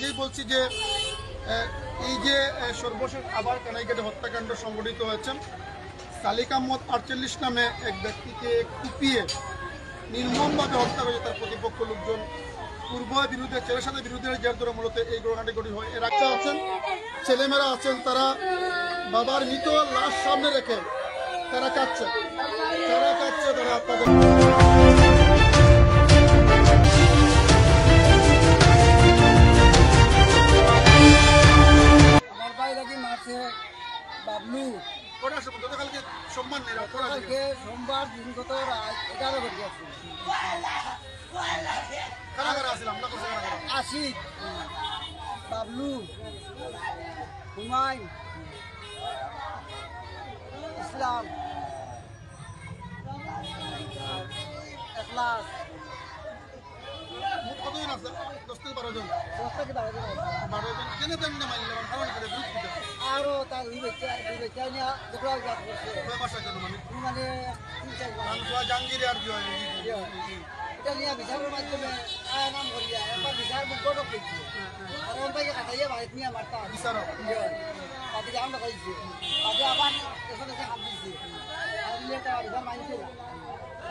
আগেই বলছি যে এই যে সর্বশেষ আবার কানাইঘাটে হত্যাকাণ্ড সংঘটিত হয়েছে, সালিক আহমদ 48 নামে এক ব্যক্তিকে কুপিয়ে নির্মমভাবে হত্যা করেছে তার প্রতিপক্ষ লোকজন। পূর্ব বিরুদ্ধে ছেলের সাথে বিরুদ্ধে জের ধরে মূলত এই ঘটনাটি ঘটি হয়। এর আগে আছেন ছেলেমেয়েরা আছেন, তারা বাবার মৃত লাশ সামনে রেখে তারা কাঁদছে তারা আপনাদের বাবলু সম্মান সোমবার দিনগত রাত 11 বাজে আশিক, বাবলু, হুমায়ুন, ইসলাম, এখলাস, কতজন আছে? 10 থেকে 12 জন। 10 থেকে 12 জন। 12 জন কেন তেমনি মারলাম কারণ কি বুঝতে আরো তার দুই বাচ্চা নিয়ে দেখো যাক করছে বাসা কেন মানে 3-4 মানুষ জাঙ্গিরে আর কি হয় এটা নিয়ে বিচারের মাধ্যমে নাম করিয়া একবার বিচার মুখ করে দিচ্ছি আর ওই ভাই কাটাইয়া ভাই নিয়ে মারতা বিচার তাতে জাম না কইছি তাতে আবার এখানে হাত দিছি আর এটা বিচার মানছে না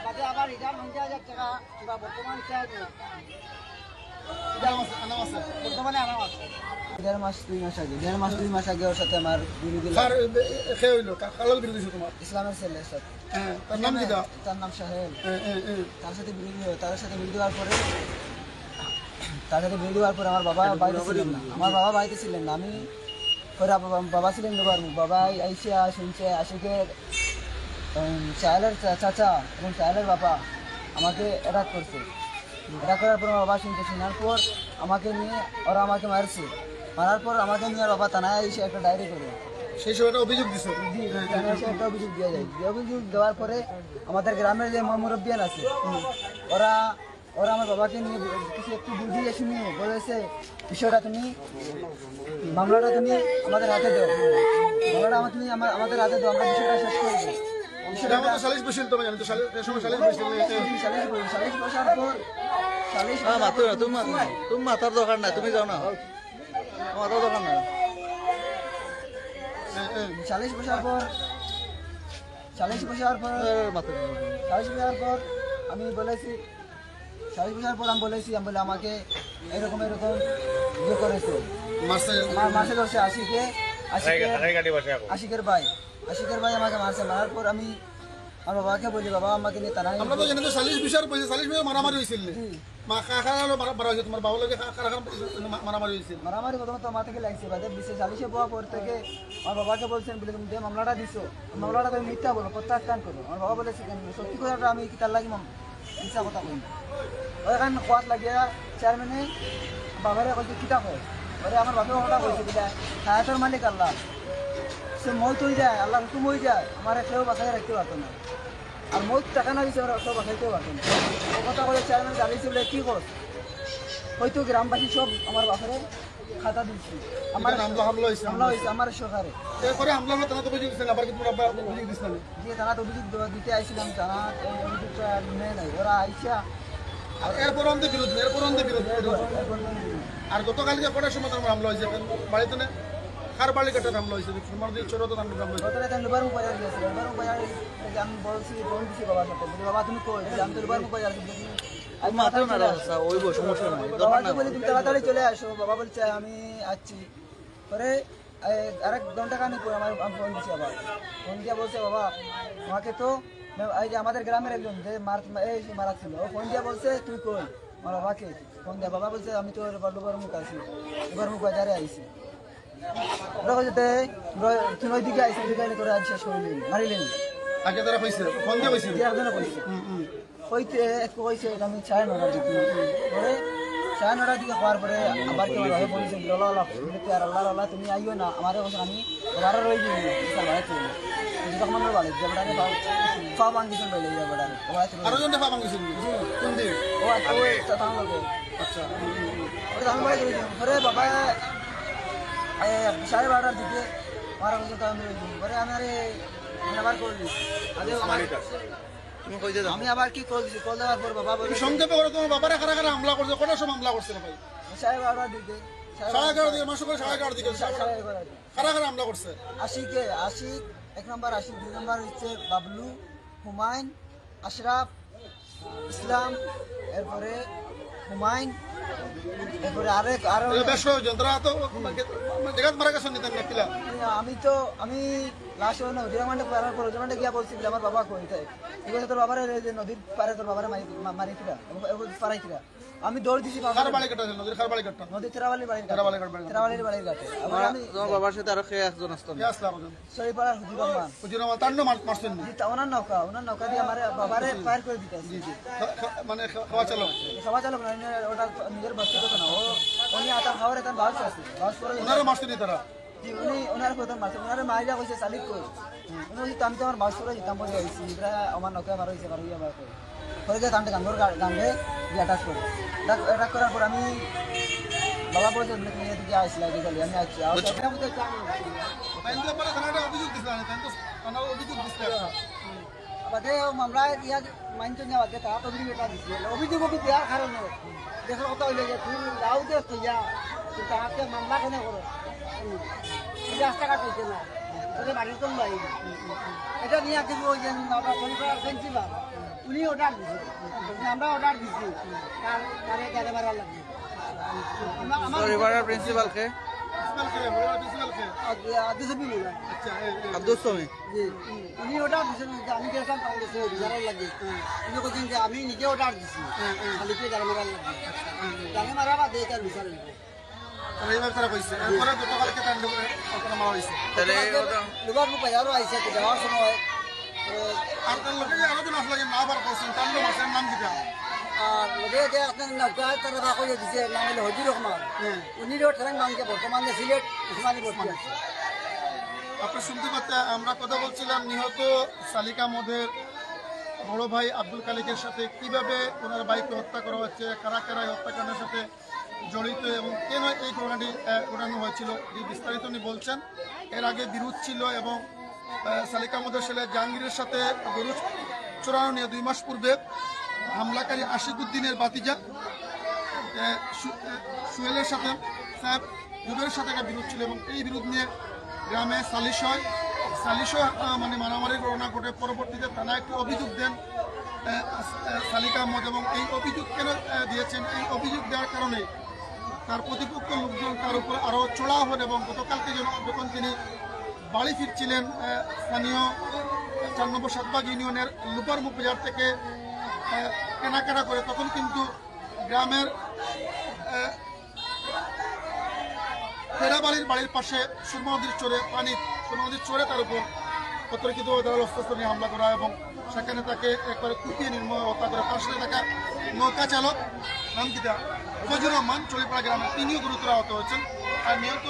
তাতে আবার এটা 50,000 টাকা বা বর্তমান চাই না বর্তমানে আনাম আছে 1.5 মাস 2 মাস আগে 1.5 মাস আগে ওর সাথে আমার বিরোধী হইলো কাকাল বিরোধী তোমার ইসলামের ছেলের সাথে। তার নাম কি? তার নাম সাহেল। তার সাথে বিরোধী হয়, তার সাথে বিরোধী হওয়ার পরে আমার বাবা বাড়িতে ছিলেন না। আমি পরে বাবা ছিলেন বাবা আইসা শুনছে আশিকের চায়েলের চাচা এবং চায়েলের বাবা আমাকে অ্যাটাক করছে। অ্যাটাক করার পর আমার বাবা শুনতে শোনার পর আমাকে নিয়ে ওরা আমাকে মারার পর আমাকে নিয়ে বাবা থানায় এসে একটা ডায়েরি করে সেই সময় একটা অভিযোগ দিচ্ছে। একটা অভিযোগ দেওয়া যায়। অভিযোগ দেওয়ার পরে আমাদের গ্রামের যে মুরব্বিয়ান আছে ওরা আমার বাবাকে নিয়ে কিছু একটু বুঝিয়ে শুনিয়ে বলেছে বিষয়টা তুমি মামলাটা তুমি আমাদের হাতে দাও, তুমি আমাদের হাতে দাও, আমরা বিষয়টা শেষ করে দিই। সালিশ বসিল তো জানি তো সালিশ বসার পর তুমি মাথার দরকার নাই, তুমি যাও না মাথার দরকার নাই। সালিশ বসার পর আমি বলেছি আমি বলে আমাকে এরকম ইয়ে করেছে মাসে ধরছে আশিকের ভাই আমাকে মারছে। মারার পর আমি আমার বাবাকে বলি বাবা আমাকে নিয়ে তারা আমরা তো জানি তো সালিশ বিষয় পয়সা সালিশ বিষয় মারামারি হয়েছিল তোমার বাবা লোকে মারামারি হয়েছিল। মারামারি প্রথমত আমার থেকে লাগছে বাদে বিশেষ সালিশে পাওয়ার পর থেকে আমার বাবাকে বলছেন বলে তুমি যে মামলাটা দিছো মামলাটা তুমি মিথ্যা বলো প্রত্যাখ্যান করো। আমার বাবা বলেছে সত্যি কথাটা আমি কি তার লাগি মিথ্যা কথা বলি ওইখানে খোয়াত লাগিয়া চেয়ারম্যানে বাবারে বলছে কিতা কয় ওরে আমার বাপে কথা বলছে বলে হায়াতের মালিক আল্লাহ, সে মৌত হয়ে যায় আল্লাহ হুকুম হয়ে যায়, আমার কেউ বাসায় রাখতে পারতো না। আর মৌত টাকা না দিচ্ছে ওরা সব বাসাইতেও পারতো না। ও কথা বলে চেয়ারম্যান জানিয়েছে বলে কী কর হয়তো গ্রামবাসী সব আমার বাসারে খাতা দিচ্ছি আমার হামলা হয়েছে আমার সরকারে। এরপরে হামলা হলো থানা তো অভিযোগ দিচ্ছেন আবার কিন্তু অভিযোগ দিচ্ছেন দিয়ে থানাতে অভিযোগ দিতে আইছিলাম, থানা অভিযোগটা নেয় নাই, ওরা আইসা এরপর বিরোধ আর গতকালকে কটার সময় তোমার হামলা হয়েছে বাড়িতে না কার বাড়ি কাটার হামলা হয়েছে চোরত হামলা হয়েছে লুবার মুখ বাজার গিয়েছিল। লুবার মুখ বাজার আমি বলছি ফোন দিচ্ছি বাবার সাথে বলি বাবা তুমি কই আমি তো লুবার মুখ বাজার আমি মাথাও না ওই সমস্যা নাই, বাবাকে বলি তুমি তাড়াতাড়ি চলে আসো। বাবা বলছে আমি আসছি। পরে আরেক ঘন্টা খানি পরে আমি ফোন দিচ্ছি আবার ফোন দিয়ে বলছে বাবা আমাকে তো এই যে আমাদের গ্রামের একজন যে মারা ছিল ও ফোন দিয়ে বলছে তুই কই আমার বাবাকে ফোন দিয়ে বাবা বলছে আমি তো লুবার মুখ আছি, লুবার মুখ বাজারে আইছি। ওরা বলছে তুই ওই দিকে আইসি দিকে করে আজ শেষ করলেন মারিলেন আগে তারা কইছে ফোন দিয়ে কইছে কইতে কইছে আমি 9:30 দিকে পরে 9:30 দিকে হওয়ার পরে আবার কেউ ভাই বলছে আল্লাহ তুমি আইও না আমার আমি ঘরে রই দিই বাড়ি চলে যখন আমরা বাড়ি যাবো পা ভাঙিয়েছেন বলে যাবো আরো জন পা ভাঙিয়েছেন কোন দিন আচ্ছা আমি বাড়ি পরে বাবা 12:30 দিকে মারা পর্যন্ত আমি পরে আমি আবার করলি আমি আবার কি করছি কল দেওয়ার পর বাবা বলে সংক্ষেপে করে তোমার বাবারা কারা হামলা করছে কটার সময় হামলা করছে ভাই 12:30 দিকে 11:30 দিকে মাসে করে 11:30 দিকে কারা কারা হামলা করছে? আশিক 1 নম্বর, আশিক 2 নম্বর হচ্ছে বাবলু, হুমায়ুন, আশরাফ, ইসলাম, এরপরে হুমায়ুন, এরপরে আরো বেশ কয়েকজন তারা তো জায়গা মারা গেছে নিতেন না কিলা। আমি লাস্ট রিমান্ডে করার পর রিমান্ডে গিয়া বলছি আমার বাবা কই তাই এগুলো তোর বাবার নদীর পারে তোর বাবার মারিছিলা পারাইছিলা। আমি দৌড় দিছি কার বাড়ি কাটা নদীর কার বাড়ি কাটা নদী তেরাবালির বাড়ির তেরাবালির বাড়ির ঘাটে। আমি তোমার বাবার সাথে আরো খেয়ে একজন আসতো কে আসলা বলেন? শরীপাড়ার হুজুর রহমান হুজুর আমার তান্ন মারছেন নি? ওনার নৌকা দিয়ে আমার বাবারে ফায়ার করে দিতে মানে খাওয়া চালো সবাই চালক না ওটা নিজের ব্যক্তিগত না উনি আতা খাওয়ার একটা বাস আছে বাস করে ওনারও মারছেন নি তারা? উনি ওনার কথা মারছে ওনারে মাইরা কইছে চালিক কই উনি বলছে আমি তো আমার বাস করে যেতাম বলে আইছি এবার আমার নৌকা মারা হয়েছে মারা আমার কই পরে গিয়ে তান্ডে গাঙ্গর গাঙ্গে গিয়ে অ্যাটাক করে অ্যাটাক করার পর আমি বাবা বলছে তুমি এদিকে আসলে আমি আসছি তাইলে পরে থানাটা অভিযোগ দিছিলেন তাই তো থানা অভিযোগ দিছিলেন আমাদের মামলা ইয়া মানছে না আমাদের তা অভিযোগ এটা দিচ্ছে অভিযোগ দেওয়ার কারণে দেখার কথা হইলে যে তুই লাউ দে তুইয়া তুই তাকে মামলা কেন করো রাস্তাঘাট হয়েছে না তোদের বাড়ির কোন বাড়ি এটা নিয়ে কিন্তু ওই যে আমরা পরিবার প্রিন্সিপাল উনি অর্ডার দিচ্ছে আমরা অর্ডার দিচ্ছি তারে গাড়ি মারা লাগবে পরিবারের প্রিন্সিপালকে আব্দুল সামি উনি অর্ডার দিচ্ছেন আমি গেছিলাম গাড়ি লাগে উনি বলছেন যে আমি নিজে অর্ডার দিচ্ছি খালিকে গাড়ি মারা লাগবে গাড়ি মারা বা দিয়ে তার বিচার এইবার তারা কইছে এরপরে গতকালকে তান্ড করে ওখানে মারা হয়েছে তাহলে দুবার রূপায় আরো আইসে যাওয়ার সময় আর তার লোকে যে আরো জন আসলে না আবার করছেন তান্ড মাসের নাম কিটা? আর ওদের যে আপনার নৌকা তারা বাকো দিছে নাম হলো হজির রহমান উনিরও ট্রেন নামকে বর্তমানে সিলেট উসমানী ভর্তি আছে। আপনি শুনতে পাচ্ছেন আমরা কথা বলছিলাম নিহত সালিকা মদের বড় ভাই আব্দুল খালিকের সাথে কিভাবে ওনার ভাইকে হত্যা করা হচ্ছে, কারা কারা এই হত্যাকাণ্ডের সাথে জড়িত এবং কেন এই ঘটনাটি ঘটানো হয়েছিল এই বিস্তারিত উনি বলছেন। এর আগে বিরোধ ছিল এবং সালিকা মদের ছেলে জাহাঙ্গীরের সাথে গরু চোরানো নিয়ে 2 মাস পূর্বে হামলাকারী আশিকুদ্দিনের বাতিজা সুহেলের সাথে সাহেব জুবেরের সাথে একটা বিরোধ ছিল এবং এই বিরোধ নিয়ে গ্রামে সালিশও মানে মারামারির ঘটনা ঘটে। পরবর্তীতে থানায় একটি অভিযোগ দেন সালিকা আহমদ এবং এই অভিযোগ কেন দিয়েছেন, এই অভিযোগ দেওয়ার কারণে তার প্রতিপক্ষ লোকজন তার উপর আরও চড়াও হন এবং গতকালকে যখন তিনি বাড়ি ফিরছিলেন স্থানীয় 4 নম্বর সাতবাগ ইউনিয়নের লুপারমুখ বাজার থেকে কেনাকাটা করে তখন কিন্তু গ্রামের তেরাবালির বাড়ির পাশে সুরমা নদীর চরে তার উপর অতর্কিত ধারাল অস্ত্র নিয়ে হামলা করা এবং সেখানে তাকে একবারে কুপিয়ে নির্মম হত্যা করে। তার সাথে থাকা নৌকা চালক নাম কিতা ফজুর রহমান চলিপাড়া গ্রামে তিনিও গুরুতর আহত হয়েছেন। আর নিহত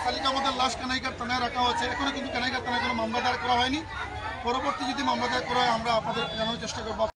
সালিকা আমাদের লাশ কানাইঘাট থানায় রাখা হয়েছে। এখনো কিন্তু কানাইঘাট থানায় কোনো মামলা দায়ের করা হয়নি। পরবর্তী যদি মামলা দায়ের করা হয় আমরা আপনাদের জানানোর চেষ্টা করবো।